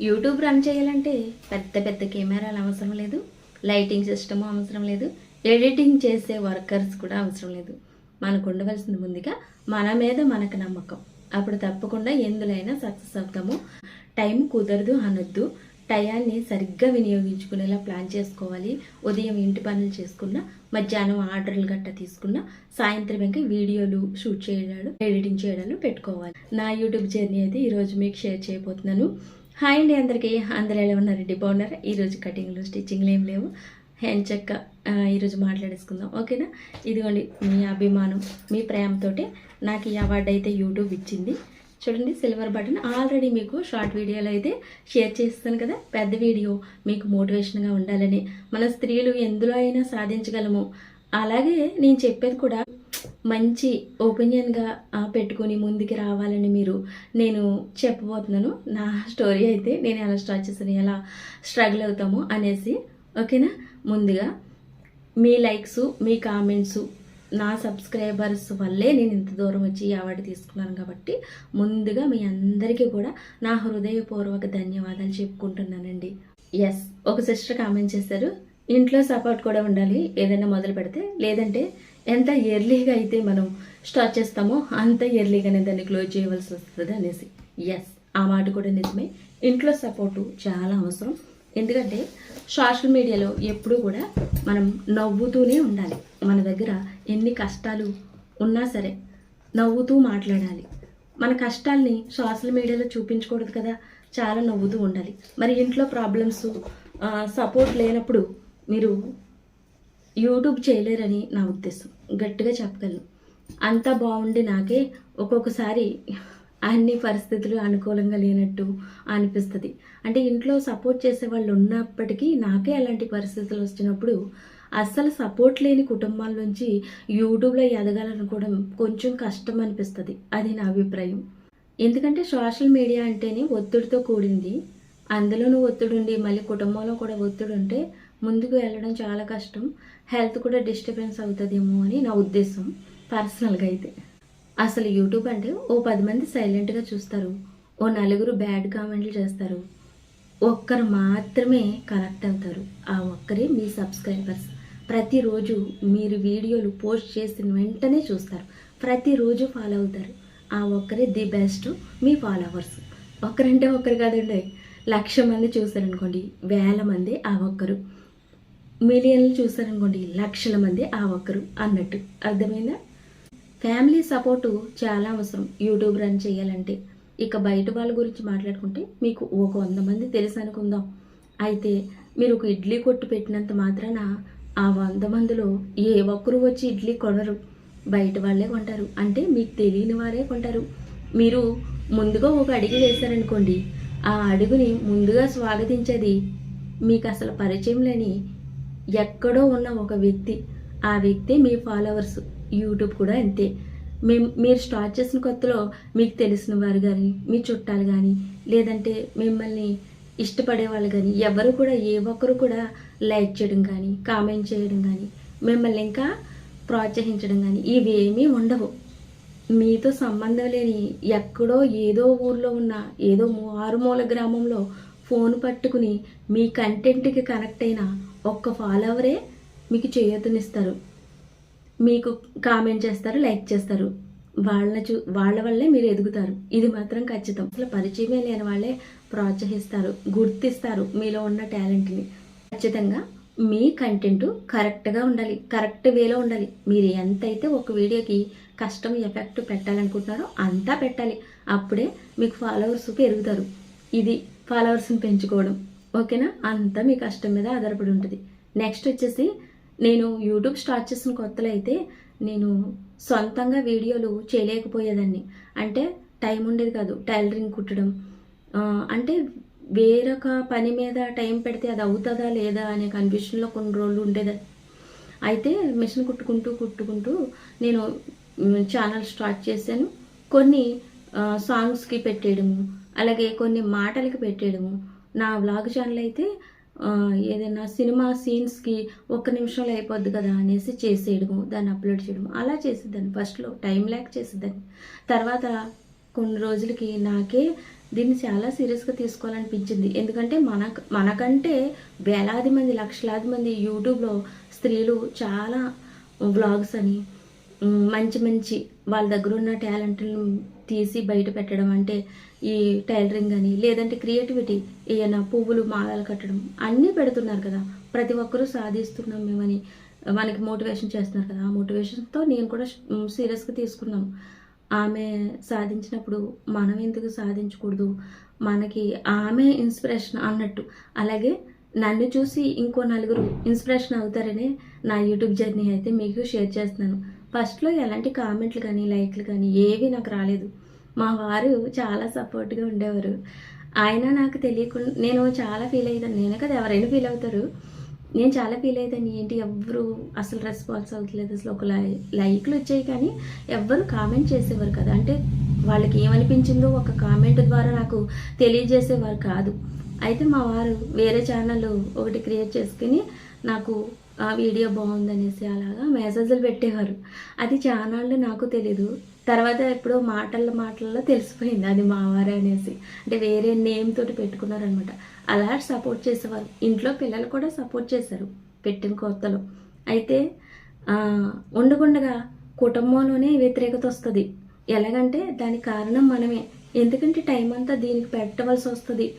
YouTube run చేయాలంటే పెద్ద పెద్ద కెమెరాలు అవసరం లేదు, లైటింగ్ సిస్టమ్ అవసరం లేదు, ఎడిటింగ్ చేసే వర్కర్స్ కూడా అవసరం లేదు. మనకు ఉండవలసింది ముందుగా మన మీద మనకు నమ్మకం. అప్పుడు తప్పకుండా ఎందులైనా సక్సెస్ అవుతాము. టైం కుదరదు అనొద్దు, టయాన్ని సరిగ్గా వినియోగించుకునేలా ప్లాన్ చేసుకోవాలి. ఉదయం ఇంటి పనులు చేసుకున్నా, మధ్యాహ్నం ఆర్డర్లు గట్ట తీసుకున్నా, సాయంత్రం ఇంకా వీడియోలు షూట్ చేయడాలు, ఎడిటింగ్ చేయడాలు పెట్టుకోవాలి. నా యూట్యూబ్ జర్నీ అయితే ఈరోజు మీకు షేర్ చేయబోతున్నాను. హాయ్ అండి అందరికీ, అందరూ ఎలా ఉన్నారండి? బాగున్నారా? ఈరోజు కటింగ్లు స్టిచ్చింగ్లు ఏం లేవు, హ్యాండ్ చెక్క ఈరోజు మాట్లాడేసుకుందాం, ఓకేనా? ఇదిగోండి మీ అభిమానం, మీ ప్రేమతోటే నాకు ఈ అవార్డు అయితే యూట్యూబ్ ఇచ్చింది. చూడండి, సిల్వర్ బటన్. ఆల్రెడీ మీకు షార్ట్ వీడియోలో అయితే షేర్ చేస్తాను కదా, పెద్ద వీడియో మీకు మోటివేషన్గా ఉండాలని, మన స్త్రీలు ఎందులో అయినా సాధించగలము. అలాగే నేను చెప్పేది కూడా మంచి ఒపీనియన్గా పెట్టుకుని ముందుకు రావాలని మీరు నేను చెప్పబోతున్నాను. నా స్టోరీ అయితే నేను ఎలా స్టార్ట్ చేశాను, ఎలా స్ట్రగుల్ అవుతామో అనేసి, ఓకేనా? ముందుగా మీ లైక్స్, మీ కామెంట్స్, నా సబ్స్క్రైబర్స్ వల్లే నేను ఇంత దూరం వచ్చి ఈ అవార్డు తీసుకున్నాను. కాబట్టి ముందుగా మీ అందరికీ కూడా నా హృదయపూర్వక ధన్యవాదాలు చెప్పుకుంటున్నానండి. ఎస్, ఒక సిస్టర్ కామెంట్ చేశారు, ఇంట్లో సపోర్ట్ కూడా ఉండాలి ఏదైనా మొదలు పెడితే, లేదంటే ఎంత ఎర్లీగా అయితే మనం స్టార్ట్ చేస్తామో అంత ఎర్లీగానే దాన్ని క్లోజ్ చేయవలసి వస్తుంది అనేసి. ఎస్, ఆ మాట కూడా నిజమే. ఇంట్లో సపోర్టు చాలా అవసరం. ఎందుకంటే సోషల్ మీడియాలో ఎప్పుడూ కూడా మనం నవ్వుతూనే ఉండాలి. మన దగ్గర ఎన్ని కష్టాలు ఉన్నా సరే నవ్వుతూ మాట్లాడాలి. మన కష్టాల్ని సోషల్ మీడియాలో చూపించకూడదు కదా, చాలా నవ్వుతూ ఉండాలి. మరి ఇంట్లో ప్రాబ్లమ్స్, సపోర్ట్ లేనప్పుడు మీరు యూట్యూబ్ చేయలేరని నా ఉద్దేశం. గట్టిగా చెప్పగలను. అంతా బాగుండి నాకే ఒక్కొక్కసారి అన్ని పరిస్థితులు అనుకూలంగా లేనట్టు అనిపిస్తుంది. అంటే ఇంట్లో సపోర్ట్ చేసే వాళ్ళు ఉన్నప్పటికీ నాకే అలాంటి పరిస్థితులు వచ్చినప్పుడు అస్సలు సపోర్ట్ లేని కుటుంబాల నుంచి యూట్యూబ్లో ఎదగాలనుకోవడం కొంచెం కష్టం అనిపిస్తుంది. అది నా అభిప్రాయం. ఎందుకంటే సోషల్ మీడియా అంటేనే ఒత్తిడితో కూడింది. అందులోనూ ఒత్తిడి ఉండి మళ్ళీ కుటుంబంలో కూడా ఒత్తిడి ఉంటే ముందుకు వెళ్ళడం చాలా కష్టం. హెల్త్ కూడా డిస్టర్బెన్స్ అవుతుందేమో అని నా ఉద్దేశం పర్సనల్గా అయితే. అసలు యూట్యూబ్ అంటే ఓ 10 మంది సైలెంట్గా చూస్తారు, ఓ 4 బ్యాడ్ కామెంట్లు చేస్తారు, ఒక్కరు మాత్రమే కనెక్ట్ అవుతారు. ఆ ఒక్కరే మీ సబ్స్క్రైబర్స్. ప్రతిరోజు మీరు వీడియోలు పోస్ట్ చేసిన వెంటనే చూస్తారు, ప్రతిరోజు ఫాలో అవుతారు. ఆ ఒక్కరే ది బెస్ట్ మీ ఫాలోవర్స్. ఒక్కరంటే ఒక్కరు కాదండి, 1,00,000 మంది చూసారనుకోండి, 1,000 మంది ఆ ఒక్కరు. మిలియన్లు చూసారనుకోండి, 1,00,000 మంది ఆ ఒక్కరు అన్నట్టు. అర్థమైందా? ఫ్యామిలీ సపోర్టు చాలా అవసరం యూట్యూబ్ రన్ చేయాలంటే. ఇక బయట వాళ్ళ గురించి మాట్లాడుకుంటే మీకు ఒక 100 మంది తెలుసు అనుకుందాం. అయితే మీరు ఒక ఇడ్లీ కొట్టు పెట్టినంత మాత్రాన ఆ 100 మందిలో ఏ ఒక్కరు వచ్చి ఇడ్లీ కొనరు, బయట వాళ్ళే కొంటారు. అంటే మీకు తెలియని వారే కొంటారు. మీరు ముందుగా ఒక అడుగు వేశారనుకోండి, ఆ అడుగుని ముందుగా స్వాగతించేది మీకు అసలు పరిచయం లేని ఎక్కడో ఉన్న ఒక వ్యక్తి. ఆ వ్యక్తి మీ ఫాలోవర్స్. యూట్యూబ్ కూడా అంతే. మీరు స్టార్ట్ చేసిన కొత్తలో మీకు తెలిసిన వారు కానీ, మీ చుట్టాలు కానీ, లేదంటే మిమ్మల్ని ఇష్టపడే వాళ్ళు కానీ ఎవరు కూడా, ఏ ఒక్కరు కూడా లైక్ చేయడం కానీ, కామెంట్ చేయడం కానీ, మిమ్మల్ని ఇంకా ప్రోత్సహించడం కానీ ఇవేమీ ఉండవు. మీతో సంబంధం లేని ఎక్కడో ఏదో ఊర్లో ఉన్న ఏదో మారుమూల గ్రామంలో ఫోన్ పట్టుకుని మీ కంటెంట్కి కనెక్ట్ అయిన ఒక్క ఫాలోవరే మీకు చేయూతనిస్తారు, మీకు కామెంట్ చేస్తారు, లైక్ చేస్తారు. వాళ్ళ వల్లే మీరు ఎదుగుతారు. ఇది మాత్రం ఖచ్చితం. అసలు పరిచయమే లేని వాళ్ళే ప్రోత్సహిస్తారు, గుర్తిస్తారు మీలో ఉన్న టాలెంట్ని. ఖచ్చితంగా మీ కంటెంట్ కరెక్ట్గా ఉండాలి, కరెక్ట్ వేలో ఉండాలి. మీరు ఎంతైతే ఒక వీడియోకి కష్టం ఎఫెక్ట్ పెట్టాలనుకుంటున్నారో అంతా పెట్టాలి. అప్పుడే మీకు ఫాలోవర్స్ పెరుగుతారు. ఇది ఫాలోవర్స్ని పెంచుకోవడం, ఓకేనా? అంతా మీ కష్టం మీద ఆధారపడి ఉంటుంది. నెక్స్ట్ వచ్చేసి, నేను యూట్యూబ్ స్టార్ట్ చేసిన కొత్తలో అయితే నేను సొంతంగా వీడియోలు చేయలేకపోయేదాన్ని. అంటే టైం ఉండేది కాదు. టైలరింగ్ కుట్టడం అంటే వేరొక పని మీద టైం పెడితే అది అవుతుందా లేదా అనే కన్ఫ్యూషన్లో కొన్ని రోజులు ఉండేది. అయితే మిషన్ కుట్టుకుంటూ నేను ఛానల్ స్టార్ట్ చేశాను. కొన్ని సాంగ్స్కి పెట్టేయడము, అలాగే కొన్ని మాటలకి పెట్టేయడము. నా వ్లాగ్ ఛానల్ అయితే ఏదైనా సినిమా సీన్స్కి 1 నిమిషంలో అయిపోద్ది కదా అనేసి చేసేయడము, దాన్ని అప్లోడ్ చేయడము, అలా చేసేదాన్ని. ఫస్ట్లో టైం లేక చేసేదాన్ని. తర్వాత కొన్ని రోజులకి నాకే దీన్ని చాలా సీరియస్గా తీసుకోవాలనిపించింది. ఎందుకంటే మనకంటే వేలాది మంది, లక్షలాది మంది యూట్యూబ్లో స్త్రీలు చాలా వ్లాగ్స్ అని మంచి మంచి వాళ్ళ దగ్గర ఉన్న టాలెంట్లను తీసి బయట పెట్టడం, అంటే ఈ టైలరింగ్ అని, లేదంటే క్రియేటివిటీ, ఏమైనా పువ్వులు మాలలు కట్టడం అన్నీ పెడుతున్నారు కదా. ప్రతి ఒక్కరూ సాధిస్తున్నాం మేమని మనకి మోటివేషన్ చేస్తున్నారు కదా. ఆ మోటివేషన్తో నేను కూడా సీరియస్గా తీసుకున్నాను. ఆమె సాధించినప్పుడు మనం ఎందుకు సాధించకూడదు, మనకి ఆమె ఇన్స్పిరేషన్ అన్నట్టు. అలాగే నన్ను చూసి ఇంకో నలుగురు ఇన్స్పిరేషన్ అవుతారనే నా యూట్యూబ్ జర్నీ అయితే మీకు షేర్ చేస్తున్నాను. ఫస్ట్లో ఎలాంటి కామెంట్లు కానీ లైక్లు కానీ ఏవి నాకు రాలేదు. మా వారు చాలా సపోర్ట్గా ఉండేవారు. ఆయన నాకు తెలియకుండా నేను చాలా ఫీల్ అయ్యేదాన్ని. నేనే కదా, ఎవరైనా ఫీల్ అవుతారు. నేను చాలా ఫీల్ అయ్యేదాన్ని, ఏంటి ఎవ్వరు అసలు రెస్పాన్స్ అవుతలేదు, అసలు ఒక లైక్లు వచ్చాయి కానీ ఎవ్వరు కామెంట్ చేసేవారు కదా. అంటే వాళ్ళకి ఏమనిపించిందో ఒక కామెంట్ ద్వారా నాకు తెలియజేసేవారు కాదు. అయితే మా వారు వేరే ఛానల్ ఒకటి క్రియేట్ చేసుకుని నాకు ఆ వీడియో బాగుందనేసి అలాగా మెసేజ్లు పెట్టేవారు. అది ఛానల్ నాకు తెలీదు. తర్వాత ఎప్పుడో మాటల్లో తెలిసిపోయింది అది మా వారే అనేసి. అంటే వేరే నేమ్ తోటి పెట్టుకున్నారనమాట. అలా సపోర్ట్ చేసేవారు. ఇంట్లో పిల్లలు కూడా సపోర్ట్ చేశారు పెట్టిన కొత్తలో. అయితే ఉండకుండా కుటుంబంలోనే వ్యతిరేకత వస్తుంది. ఎలాగంటే దానికి కారణం మనమే. ఎందుకంటే టైం అంతా దీనికి పెట్టవలసి వస్తుంది.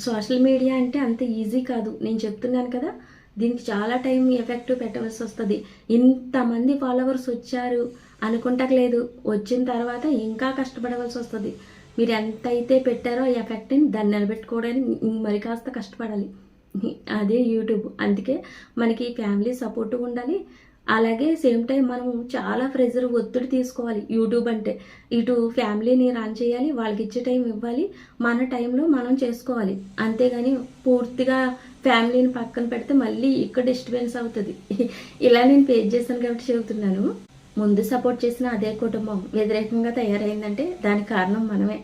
సోషల్ మీడియా అంటే అంత ఈజీ కాదు. నేను చెప్తున్నాను కదా, దీనికి చాలా టైం ఎఫెక్ట్ పెట్టవలసి వస్తుంది. ఇంతమంది ఫాలోవర్స్ వచ్చారు అనుకుంటలేదు, వచ్చిన తర్వాత ఇంకా కష్టపడవలసి వస్తుంది. మీరు ఎంత అయితే పెట్టారో ఆ ఎఫెక్ట్ని దాన్ని నిలబెట్టుకోవడానికి మరి కాస్త కష్టపడాలి. అదే యూట్యూబ్. అందుకే మనకి ఫ్యామిలీ సపోర్ట్ ఉండాలి. అలాగే సేమ్ టైం మనం చాలా ప్రెజర్, ఒత్తిడి తీసుకోవాలి. యూట్యూబ్ అంటే ఇటు ఫ్యామిలీని రన్ చేయాలి, వాళ్ళకి ఇచ్చే టైం ఇవ్వాలి, మన టైంలో మనం చేసుకోవాలి. అంతేగాని పూర్తిగా ఫ్యామిలీని పక్కన పెడితే మళ్ళీ ఇక్కడ డిస్టర్బెన్స్ అవుతుంది. ఇలా నేను ఫేస్ చేశాను కాబట్టి చెబుతున్నాను. ముందు సపోర్ట్ చేసిన అదే కుటుంబం వ్యతిరేకంగా తయారైందంటే దానికి కారణం మనమే.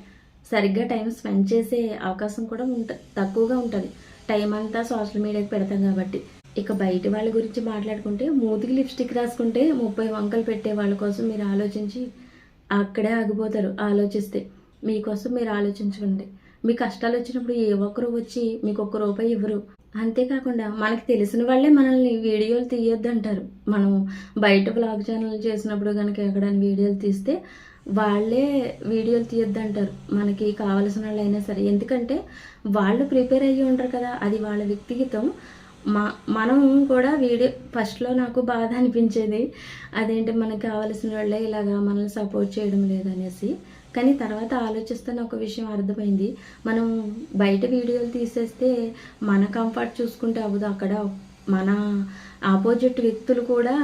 సరిగ్గా టైం స్పెండ్ చేసే అవకాశం కూడా తక్కువగా ఉంటుంది. టైం అంతా సోషల్ మీడియాకి పెడతాం కాబట్టి. ఇక బయట వాళ్ళ గురించి మాట్లాడుకుంటే, మూతికి లిప్స్టిక్ రాసుకుంటే 30 వంకలు పెట్టే వాళ్ళ కోసం మీరు ఆలోచించి అక్కడే ఆగిపోతారు. ఆలోచిస్తే మీకోసం మీరు ఆలోచించుకోండి. మీ కష్టాలు వచ్చినప్పుడు ఏ ఒక్కరు వచ్చి మీకు ₹1 ఇవ్వరు. అంతేకాకుండా మనకి తెలిసిన వాళ్ళే మనల్ని వీడియోలు తీయొద్దు అంటారు. మనం బయట బ్లాగ్ ఛానల్ చేసినప్పుడు కనుక ఎక్కడైనా వీడియోలు తీస్తే వాళ్ళే వీడియోలు తీయొద్దు అంటారు, మనకి కావాల్సిన వాళ్ళు అయినా సరే. ఎందుకంటే వాళ్ళు ప్రిపేర్ అయ్యి ఉంటారు కదా, అది వాళ్ళ వ్యక్తిగతం. మనం కూడా వీడియో ఫస్ట్లో నాకు బాధ అనిపించేది, అదేంటి మనకు కావాల్సిన వాళ్ళే ఇలాగా మనల్ని సపోర్ట్ చేయడం లేదనేసి. కానీ తర్వాత ఆలోచిస్తున్న ఒక విషయం అర్థమైంది, మనం బయట వీడియోలు తీసేస్తే మన కంఫర్ట్ చూసుకుంటే అవ్వదు. అక్కడ మన ఆపోజిట్ వ్యక్తులు కూడా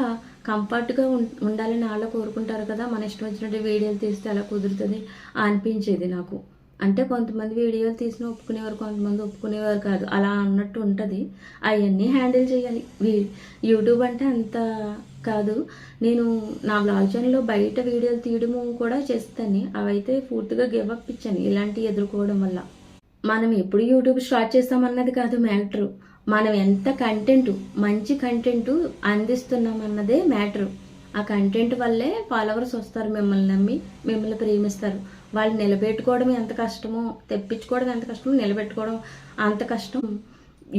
కంఫర్ట్గా ఉండాలని వాళ్ళు కోరుకుంటారు కదా. మన ఇష్టం వచ్చినట్టు వీడియోలు తీస్తే అలా కుదురుతుంది అనిపించేది నాకు. అంటే కొంతమంది వీడియోలు తీసిన ఒప్పుకునేవారు, కొంతమంది ఒప్పుకునేవారు కాదు, అలా అన్నట్టు ఉంటుంది. అవన్నీ హ్యాండిల్ చేయాలి. యూట్యూబ్ అంటే అంత కాదు. నేను నా బ్లాగ్ ఛానల్లో బయట వీడియోలు తీయడము కూడా చేస్తాను. అవైతే పూర్తిగా గివ్ అప్ ఇచ్చాను ఇలాంటివి ఎదుర్కోవడం వల్ల. మనం ఎప్పుడు యూట్యూబ్ స్టార్ట్ చేస్తామన్నది కాదు మ్యాటరు, మనం ఎంత మంచి కంటెంట్ అందిస్తున్నామన్నదే మ్యాటరు. ఆ కంటెంట్ వల్లే ఫాలోవర్స్ వస్తారు, మిమ్మల్ని నమ్మి మిమ్మల్ని ప్రేమిస్తారు. వాళ్ళు నిలబెట్టుకోవడం ఎంత కష్టమో, తెప్పించుకోవడం ఎంత కష్టమో, నిలబెట్టుకోవడం అంత కష్టం.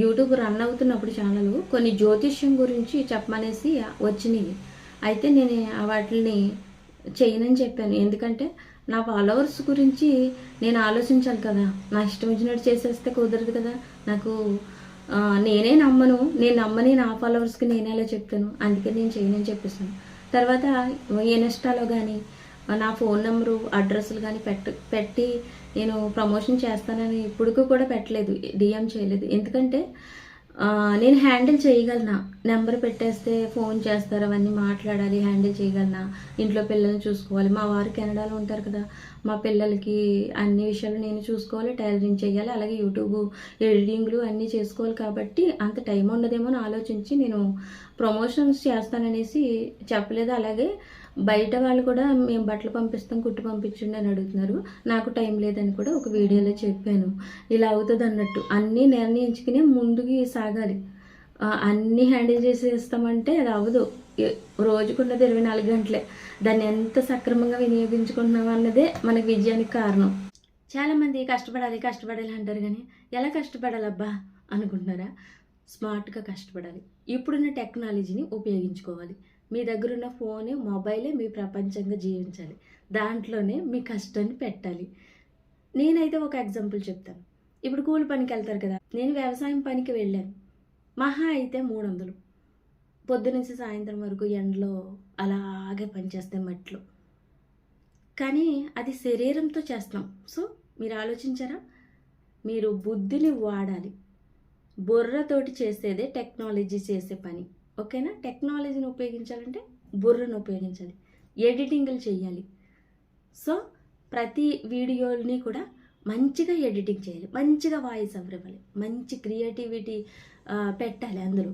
యూట్యూబ్ రన్ అవుతున్నప్పుడు ఛానల్ కొన్ని జ్యోతిష్యం గురించి చెప్పమనేసి వచ్చినాయి. అయితే నేను వాటిని చేయనని చెప్పాను. ఎందుకంటే నా ఫాలోవర్స్ గురించి నేను ఆలోచించాలి కదా. నా ఇష్టం వచ్చినట్టు చేసేస్తే కుదరదు కదా. నేను నమ్మని నా ఫాలోవర్స్కి నేనే ఎలా చెప్తాను. అందుకే నేను చేయనని చెప్పేస్తాను. తర్వాత ఇన్స్టాలో కానీ నా ఫోన్ నెంబరు, అడ్రస్లు కానీ పెట్టి నేను ప్రమోషన్ చేస్తానని ఇప్పుడు కూడా పెట్టలేదు, డిఎం చేయలేదు. ఎందుకంటే నేను హ్యాండిల్ చేయగలనా, నెంబర్ పెట్టేస్తే ఫోన్ చేస్తారు, అవన్నీ మాట్లాడాలి, హ్యాండిల్ చేయగలనా, ఇంట్లో పిల్లల్ని చూసుకోవాలి. మా వారు కెనడాలో ఉంటారు కదా, మా పిల్లలకి అన్ని విషయాలు నేను చూసుకోవాలి, టైలరింగ్ చేయాలి, అలాగే యూట్యూబ్ ఎడిటింగ్లు అన్నీ చేసుకోవాలి. కాబట్టి అంత టైం ఉండదేమో అని ఆలోచించి నేను ప్రమోషన్స్ చేస్తాననేసి చెప్పలేదు. అలాగే బయట వాళ్ళు కూడా మేము బట్టలు పంపిస్తాం, కుట్టు పంపించండి అని అడుగుతున్నారు. నాకు టైం లేదని కూడా ఒక వీడియోలో చెప్పాను. ఇలా అవుతుంది అన్నట్టు అన్నీ నిర్ణయించుకుని ముందుకి సాగాలి. అన్నీ హ్యాండిల్ చేసేస్తామంటే అది అవ్వదు. రోజుకున్నది 24 గంటలే. దాన్ని ఎంత సక్రమంగా వినియోగించుకుంటున్నాం అన్నదే మనకి విజయానికి కారణం. చాలామంది కష్టపడాలి కష్టపడాలి అంటారు కానీ ఎలా కష్టపడాలబ్బా అనుకుంటున్నారా? స్మార్ట్గా కష్టపడాలి. ఇప్పుడున్న టెక్నాలజీని ఉపయోగించుకోవాలి. మీ దగ్గరున్న ఫోను మొబైలే మీ ప్రపంచంగా జీవించాలి. దాంట్లోనే మీ కష్టాన్ని పెట్టాలి. నేనైతే ఒక ఎగ్జాంపుల్ చెప్తాను. ఇప్పుడు కూలి పనికి వెళ్తారు కదా, నేను వ్యవసాయం పనికి వెళ్ళాను. మహా అయితే 300 పొద్దునుంచి సాయంత్రం వరకు ఎండలో అలాగే పనిచేస్తే మట్లో. కానీ అది శరీరంతో చేస్తాం. సో మీరు ఆలోచించారా? మీరు బుద్ధిని వాడాలి. బుర్రతోటి చేసేదే టెక్నాలజీ చేసే పని. ఓకేనా? టెక్నాలజీని ఉపయోగించాలంటే బుర్రను ఉపయోగించాలి. ఎడిటింగ్లు చేయాలి. సో ప్రతి వీడియోని కూడా మంచిగా ఎడిటింగ్ చేయాలి, మంచిగా వాయిస్ ఓవర్ ఇవ్వాలి, మంచి క్రియేటివిటీ పెట్టాలి అందులో.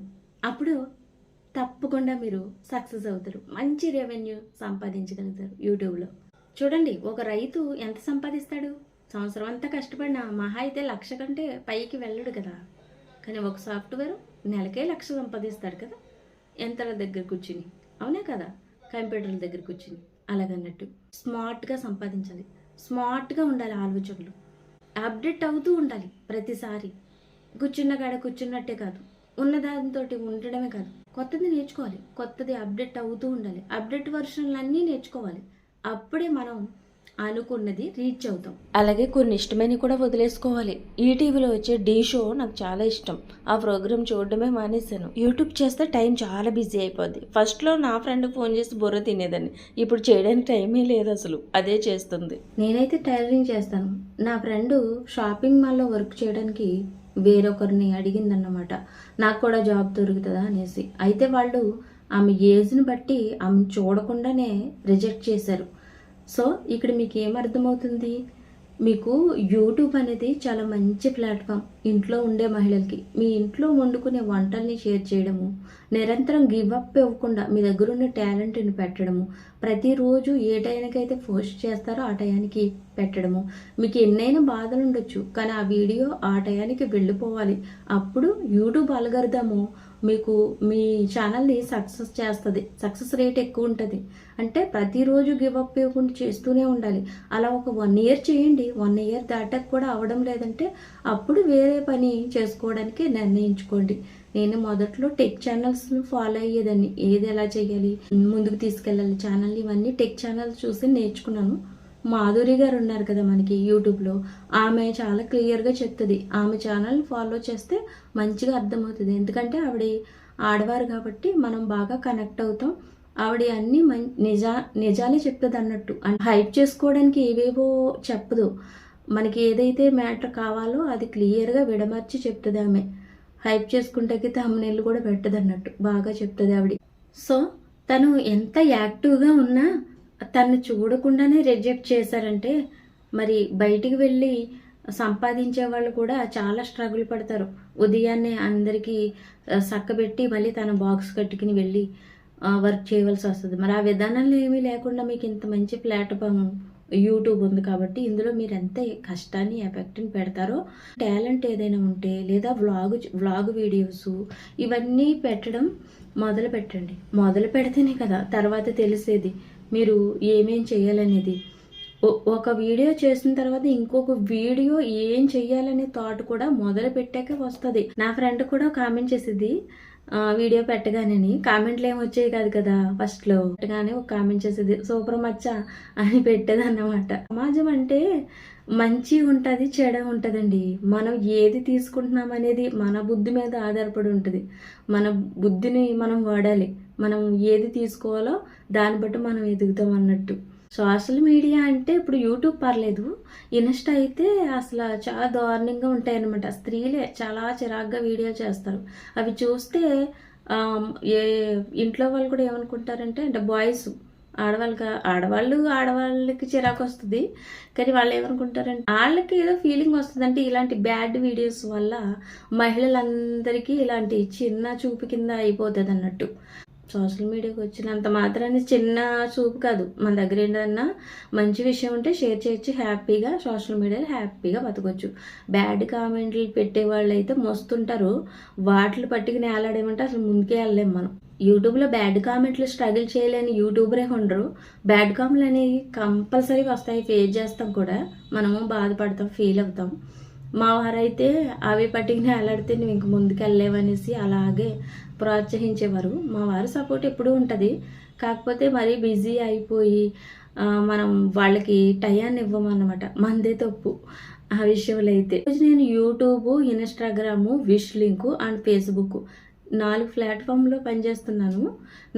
అప్పుడు తప్పకుండా మీరు సక్సెస్ అవుతారు, మంచి రెవెన్యూ సంపాదించగలుగుతారు యూట్యూబ్లో. చూడండి, ఒక రైతు ఎంత సంపాదిస్తాడు? సంవత్సరం అంతా కష్టపడినా మహా అయితే 1,00,000 కంటే పైకి వెళ్ళడు కదా. కానీ ఒక సాఫ్ట్వేర్ నెలకే 1,00,000 సంపాదిస్తాడు కదా, యంత్రాల దగ్గర కూర్చుని. అవునే కదా? కంప్యూటర్ల దగ్గర కూర్చుని. అలాగన్నట్టు స్మార్ట్గా సంపాదించాలి, స్మార్ట్గా ఉండాలి, ఆలోచనలు అప్డేట్ అవుతూ ఉండాలి. ప్రతిసారి కూర్చున్న కాడ కూర్చున్నట్టే కాదు, ఉన్నదాంతో ఉండడమే కాదు, కొత్తది నేర్చుకోవాలి, కొత్తది అప్డేట్ అవుతూ ఉండాలి. అప్డేట్ వర్షన్లు అన్నీ నేర్చుకోవాలి. అప్పుడే మనం అనుకున్నది రీచ్ అవుతాం. అలాగే కొన్ని ఇష్టమైనవి కూడా వదిలేసుకోవాలి. ఈటీవీలో వచ్చే ఢీ షో నాకు చాలా ఇష్టం. ఆ ప్రోగ్రామ్ చూడడమే మానేశాను. యూట్యూబ్ చేస్తే టైం చాలా బిజీ అయిపోద్ది. ఫస్ట్లో నా ఫ్రెండ్కి ఫోన్ చేసి బుర్ర తినేదాన్ని. ఇప్పుడు చేయడానికి టైమే లేదు అసలు. అదే చేస్తుంది. నేనైతే టైలరింగ్ చేస్తాను. నా ఫ్రెండ్ షాపింగ్ మాల్లో వర్క్ చేయడానికి వేరొకరిని అడిగిందన్నమాట, నాకు కూడా జాబ్ దొరుకుతుందా అనేసి. అయితే వాళ్ళు ఆమె ఏజ్ని బట్టి ఆమె చూడకుండానే రిజెక్ట్ చేశారు. సో ఇక్కడ మీకు ఏమర్థమవుతుంది? మీకు యూట్యూబ్ అనేది చాలా మంచి ప్లాట్ఫామ్. ఇంట్లో ఉండే మహిళలకి మీ ఇంట్లో వండుకునే వంటల్ని షేర్ చేయడము, నిరంతరం గివ్ అప్ ఇవ్వకుండా మీ దగ్గర ఉన్న టాలెంట్ని పెట్టడము, ప్రతిరోజు ఏ టైంకైతే పోస్ట్ చేస్తారో ఆ టయానికి పెట్టడము. మీకు ఎన్నైనా బాధలు ఉండొచ్చు, కానీ ఆ వీడియో ఆ టయానికి వెళ్ళిపోవాలి. అప్పుడు యూట్యూబ్ అల్గోరిథము మీకు మీ ఛానల్ని సక్సెస్ చేస్తుంది. సక్సెస్ రేట్ ఎక్కువ ఉంటుంది. అంటే ప్రతిరోజు గివ్ అప్ ఇవ్వకుండా చేస్తూనే ఉండాలి. అలా ఒక 1 ఇయర్ చేయండి. 1 ఇయర్ దాటాక కూడా అవ్వడం లేదంటే అప్పుడు వేరే పని చేసుకోవడానికి నిర్ణయించుకోండి. నేను మొదట్లో టెక్ ఛానల్స్ను ఫాలో అయ్యేదాన్ని. ఏది ఎలా చేయాలి, ముందుకు తీసుకెళ్ళాలి ఛానల్ని, ఇవన్నీ టెక్ ఛానల్స్ చూసి నేర్చుకున్నాను. మాధురి గారు ఉన్నారు కదా మనకి యూట్యూబ్లో, ఆమె చాలా క్లియర్గా చెప్తుంది. ఆమె ఛానల్ ఫాలో చేస్తే మంచిగా అర్థమవుతుంది. ఎందుకంటే ఆవిడ ఆడవారు కాబట్టి మనం బాగా కనెక్ట్ అవుతాం. ఆవిడ అన్నీ నిజాలే చెప్తుంది అన్నట్టు. హైప్ చేసుకోవడానికి ఏవేవో చెప్పదు. మనకి ఏదైతే మ్యాటర్ కావాలో అది క్లియర్గా విడమర్చి చెప్తుంది ఆమె. హైప్ చేసుకుంటే తమ్ముళ్ళు కూడా పెట్టదు అన్నట్టు బాగా చెప్తుంది ఆవిడ. సో తను ఎంత యాక్టివ్గా ఉన్నా తను చూడకుండానే రిజెక్ట్ చేశారంటే మరి బయటికి వెళ్ళి సంపాదించే వాళ్ళు కూడా చాలా స్ట్రగుల్ పడతారు. ఉదయాన్నే అందరికీ సక్కబెట్టి మళ్ళీ తన బాక్స్ కట్టుకుని వెళ్ళి వర్క్ చేయవలసి వస్తుంది. మరి ఆ విధానాలు ఏమీ లేకుండా మీకు ఇంత మంచి ప్లాట్ఫామ్ యూట్యూబ్ ఉంది కాబట్టి ఇందులో మీరు ఎంత కష్టాన్ని ఎఫెక్ట్ని పెడతారో, టాలెంట్ ఏదైనా ఉంటే లేదా వ్లాగ్ వీడియోస్ ఇవన్నీ పెట్టడం మొదలు పెట్టండి. మొదలు పెడితేనే కదా తర్వాత తెలిసేది మీరు ఏమేం చేయాలనేది. ఒక వీడియో చేసిన తర్వాత ఇంకొక వీడియో ఏం చెయ్యాలనే థాట్ కూడా మొదలు పెట్టాక వస్తుంది. నా ఫ్రెండ్ కూడా కామెంట్ చేసేది వీడియో పెట్టగానే. కామెంట్లు ఏమి వచ్చేవి కాదు కదా ఫస్ట్లో. పెట్టగానే ఒక కామెంట్ చేసేది సూపర్ మచ్చ అని పెట్టేది అన్నమాట. సమాజం అంటే మంచి ఉంటుంది, చెడ ఉంటుందండి. మనం ఏది తీసుకుంటున్నాం అనేది మన బుద్ధి మీద ఆధారపడి ఉంటుంది. మన బుద్ధిని మనం వాడాలి. మనం ఏది తీసుకోవాలో దాన్ని బట్టి మనం ఎదుగుతాం అన్నట్టు. సోషల్ మీడియా అంటే ఇప్పుడు యూట్యూబ్ పర్లేదు, ఇన్స్టా అయితే అసలు చాలా దారుణంగా ఉంటాయి అన్నమాట. స్త్రీలే చాలా చిరాగ్గా వీడియో చేస్తారు. అవి చూస్తే ఏ ఇంట్లో వాళ్ళు కూడా ఏమనుకుంటారంటే, అంటే బాయ్స్ ఆడవాళ్ళకి చిరాకు వస్తుంది. కానీ వాళ్ళు ఏమనుకుంటారంటే వాళ్ళకి ఏదో ఫీలింగ్ వస్తుంది. అంటే ఇలాంటి బ్యాడ్ వీడియోస్ వల్ల మహిళలందరికీ ఇలాంటి చిన్న చూపు కింద అయిపోతుంది అన్నట్టు. సోషల్ మీడియాకి వచ్చినంత మాత్రాన్ని చిన్న చూపు కాదు. మన దగ్గర ఏంటన్నా మంచి విషయం ఉంటే షేర్ చేయొచ్చు. హ్యాపీగా సోషల్ మీడియాలో హ్యాపీగా బతకొచ్చు. బ్యాడ్ కామెంట్లు పెట్టే వాళ్ళు అయితే మస్తుంటారు. వాటిని పట్టుకుని వేలాడేమంటే అసలు ముందుకే వెళ్ళలేము మనం. యూట్యూబ్లో బ్యాడ్ కామెంట్లు స్ట్రగుల్ చేయలేని యూట్యూబరే ఉండరు. బ్యాడ్ కామెంట్లు అనేవి కంపల్సరీ వస్తాయి, ఫేస్ చేస్తాం కూడా, మనము బాధపడతాం, ఫీల్ అవుతాం. మా వారైతే అవి పట్టుకుని అలాడితే నువ్వు ఇంక ముందుకు వెళ్ళలేవనేసి అలాగే ప్రోత్సహించేవారు. మా వారి సపోర్ట్ ఎప్పుడూ ఉంటుంది. కాకపోతే మరీ బిజీ అయిపోయి మనం వాళ్ళకి టయాన్ని ఇవ్వమన్నమాట, మందే తప్పు ఆ విషయంలో అయితే. నేను YouTube, Instagram, wish link and Facebook 4 ప్లాట్ఫామ్లో పనిచేస్తున్నాను.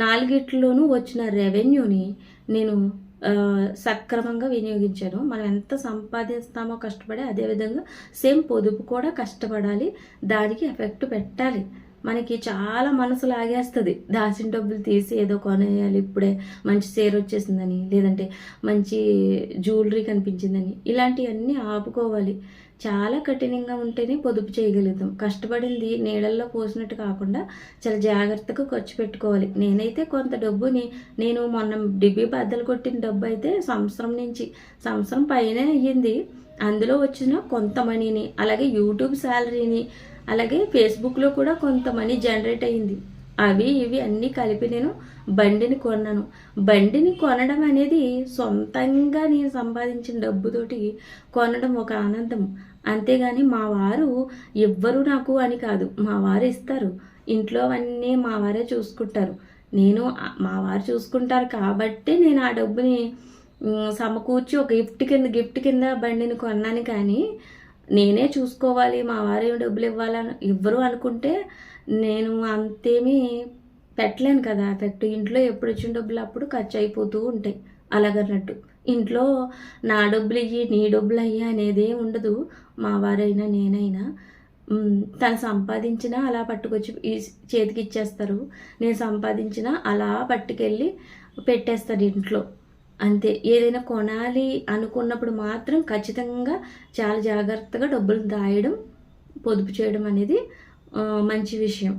4గిట్లోనూ వచ్చిన రెవెన్యూని నేను సక్రమంగా వినియోగించాను. మనం ఎంత సంపాదిస్తామో కష్టపడి, అదేవిధంగా సేమ్ పొదుపు కూడా కష్టపడాలి, దానికి ఎఫెక్ట్ పెట్టాలి. మనకి చాలా మనసు లాగేస్తుంది దాచిన డబ్బులు తీసి ఏదో కొనేయాలి, ఇప్పుడే మంచి చీర వచ్చేసిందని, లేదంటే మంచి జ్యువెలరీ కనిపించిందని, ఇలాంటివన్నీ ఆపుకోవాలి. చాలా కఠినంగా ఉంటేనే పొదుపు చేయగలుగుతాం. కష్టపడింది నీళ్ళల్లో పోసినట్టు కాకుండా చాలా జాగ్రత్తగా ఖర్చు పెట్టుకోవాలి. నేనైతే కొంత డబ్బుని, నేను మొన్న డిబ్బీ బద్దలు కొట్టిన డబ్బు అయితే సంవత్సరం పైనే అయ్యింది. అందులో వచ్చిన కొంత మనీని, అలాగే యూట్యూబ్ శాలరీని, అలాగే ఫేస్బుక్లో కూడా కొంత మనీ జనరేట్ అయ్యింది. అవి ఇవి అన్నీ కలిపి నేను బండిని కొన్నాను. బండిని కొనడం అనేది సొంతంగా నేను సంపాదించిన డబ్బుతోటి కొనడం ఒక ఆనందం. అంతేగాని మా వారు ఎవ్వరు నాకు అని కాదు, మా వారు ఇస్తారు. ఇంట్లో అవన్నీ మా వారే చూసుకుంటారు. మా వారు చూసుకుంటారు కాబట్టి నేను ఆ డబ్బుని సమకూర్చి ఒక గిఫ్ట్ కింద బండిని కొన్నాను. కానీ నేనే చూసుకోవాలి, మా వారేమి డబ్బులు ఇవ్వాలని ఇవ్వరు అనుకుంటే నేను అంతేమీ పెట్టలేను కదా ఎఫెక్ట్. ఇంట్లో ఎప్పుడు వచ్చిన డబ్బులు అప్పుడు ఖర్చు అయిపోతూ ఉంటాయి. అలాగన్నట్టు ఇంట్లో నా డబ్బులు ఇయ్యి, నీ డబ్బులు అయ్యి అనేదే ఉండదు. మా వారైనా నేనైనా తను సంపాదించినా అలా పట్టుకొచ్చి చేతికి ఇచ్చేస్తారు, నేను సంపాదించినా అలా పట్టుకెళ్ళి పెట్టేస్తారు ఇంట్లో, అంతే. ఏదైనా కొనాలి అనుకున్నప్పుడు మాత్రం ఖచ్చితంగా చాలా జాగ్రత్తగా డబ్బులు దాయడం, పొదుపు చేయడం అనేది మంచి విషయం.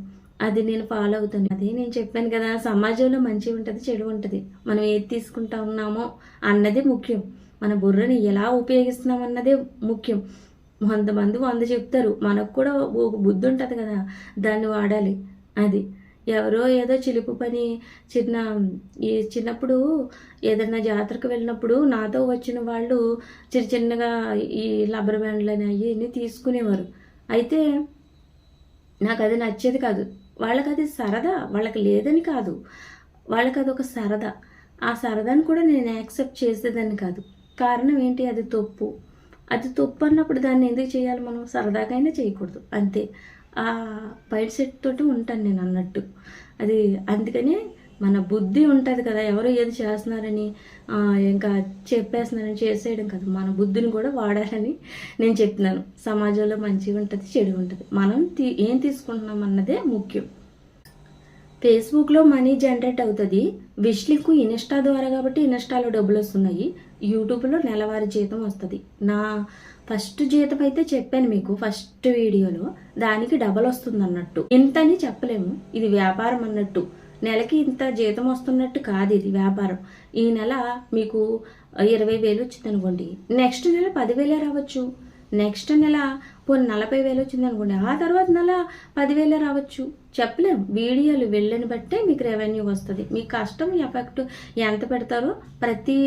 అది నేను ఫాలో అవుతాను. అదే నేను చెప్పాను కదా, సమాజంలో మంచి ఉంటుంది, చెడు ఉంటుంది. మనం ఏది తీసుకుంటా ఉన్నామో అన్నదే ముఖ్యం. మన బుర్రని ఎలా ఉపయోగిస్తున్నాం అన్నదే ముఖ్యం. 100 మంది 100 చెప్తారు, మనకు కూడా ఒక బుద్ధి ఉంటుంది కదా, దాన్ని వాడాలి. అది ఎవరో ఏదో చిలుపు పని చిన్నప్పుడు ఏదైనా జాతరకు వెళ్ళినప్పుడు నాతో వచ్చిన వాళ్ళు చిన్నగా ఈ రబ్బర్ బ్యాండ్లని అవి తీసుకునేవారు. అయితే నాకు అది నచ్చేది కాదు. వాళ్ళకి అది సరదా, వాళ్ళకి లేదని కాదు, వాళ్ళకి అది ఒక సరదా. ఆ సరదాని కూడా నేను యాక్సెప్ట్ చేసేదాన్ని కాదు. కారణం ఏంటి, అది తప్పు. అది తప్పు అన్నప్పుడు దాన్ని ఎందుకు చేయాలి, మనం సరదాకైనా చేయకూడదు, అంతే. ఆ మైండ్ సెట్ తోటి ఉంటాను నేను అన్నట్టు. అది అందుకనే మన బుద్ధి ఉంటుంది కదా, ఎవరో ఏది చేస్తున్నారని ఇంకా చెప్పేస్తున్నారని చేసేయడం కాదు, మన బుద్ధిని కూడా వాడాలని నేను చెప్తున్నాను. సమాజంలో మంచిగా ఉంటుంది, చెడు ఉంటుంది, మనం ఏం తీసుకుంటున్నాం అన్నదే ముఖ్యం. ఫేస్బుక్లో మనీ జనరేట్ అవుతుంది, విష్ లింక్ ఇన్స్టా ద్వారా కాబట్టి ఇన్స్టాలో డబ్బులు వస్తున్నాయి. యూట్యూబ్లో నెలవారీ జీతం వస్తుంది. నా ఫస్ట్ జీతం అయితే చెప్పాను మీకు ఫస్ట్ వీడియోలో, దానికి డబల్ వస్తుంది అన్నట్టు. ఇంతని చెప్పలేము, ఇది వ్యాపారం అన్నట్టు. నెలకి ఇంత జీతం వస్తున్నట్టు కాదు, ఇది వ్యాపారం. ఈ నెల మీకు 20,000 వచ్చింది అనుకోండి, నెక్స్ట్ నెల 10,000 రావచ్చు. నెక్స్ట్ నెల 40,000 వచ్చింది అనుకోండి, ఆ తర్వాత నెల 10,000 రావచ్చు. చెప్పలేం, వీడియోలు వెళ్ళని బట్టే మీకు రెవెన్యూ వస్తుంది. మీ కష్టం ఎఫెక్ట్ ఎంత పెడతారో, ప్రతి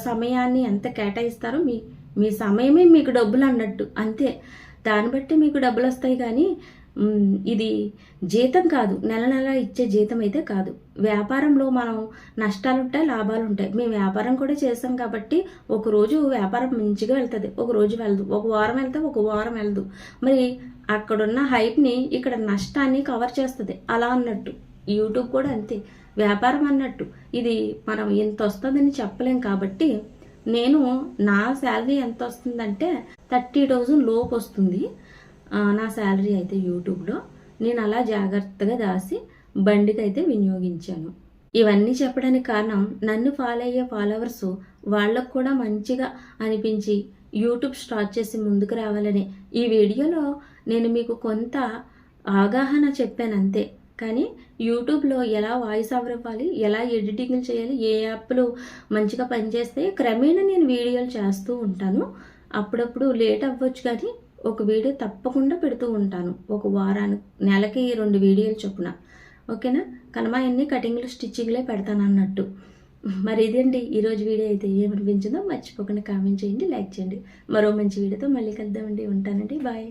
సమయాన్ని ఎంత కేటాయిస్తారో, మీ సమయమే మీకు డబ్బులు అన్నట్టు, అంతే. దాన్ని బట్టి మీకు డబ్బులు వస్తాయి. కానీ ఇది జీతం కాదు, నెల ఇచ్చే జీతం అయితే కాదు. వ్యాపారంలో మనం నష్టాలు ఉంటాయి, లాభాలు ఉంటాయి. మేము వ్యాపారం కూడా చేసాం కాబట్టి ఒకరోజు వ్యాపారం మంచిగా వెళ్తుంది, ఒక రోజు వెళ్ళదు, ఒక వారం వెళ్తే ఒక వారం వెళ్ళదు. మరి అక్కడున్న హైప్ని ఇక్కడ నష్టాన్ని కవర్ చేస్తుంది, అలా అన్నట్టు. యూట్యూబ్ కూడా అంతే, వ్యాపారం అన్నట్టు. ఇది మనం ఎంత వస్తుందని చెప్పలేం. కాబట్టి నేను నా శాలరీ ఎంత వస్తుందంటే 30,000 లోపు వస్తుంది నా శాలరీ అయితే యూట్యూబ్లో. నేను అలా జాగ్రత్తగా దాసి బండికి అయితే వినియోగించాను. ఇవన్నీ చెప్పడానికి కారణం, నన్ను ఫాలో అయ్యే ఫాలోవర్స్ వాళ్ళకు కూడా మంచిగా అనిపించి యూట్యూబ్ స్టార్ట్ చేసి ముందుకు రావాలని ఈ వీడియోలో నేను మీకు కొంత అవగాహన చెప్పాను, అంతే. కానీ యూట్యూబ్లో ఎలా వాయిస్ ఓవర్ ఇవ్వాలి, ఎలా ఎడిటింగ్లు చేయాలి, ఏ యాప్లు మంచిగా పనిచేస్తే క్రమేణా నేను వీడియోలు చేస్తూ ఉంటాను. అప్పుడప్పుడు లేట్ అవ్వచ్చు, కానీ ఒక వీడియో తప్పకుండా పెడుతూ ఉంటాను. ఒక వారానికి, నెలకి 2 వీడియోలు చొప్పున. ఓకేనా. కనమాయన్ని కటింగ్లు స్టిచ్చింగ్లే పెడతాను అన్నట్టు. మరి ఇదండి ఈరోజు వీడియో అయితే ఏమనిపించిందో మర్చిపోకుండా కామెంట్ చేయండి, లైక్ చేయండి. మరో మంచి వీడియోతో మళ్ళీ కలుద్దామండి. ఉంటానండి, బాయ్.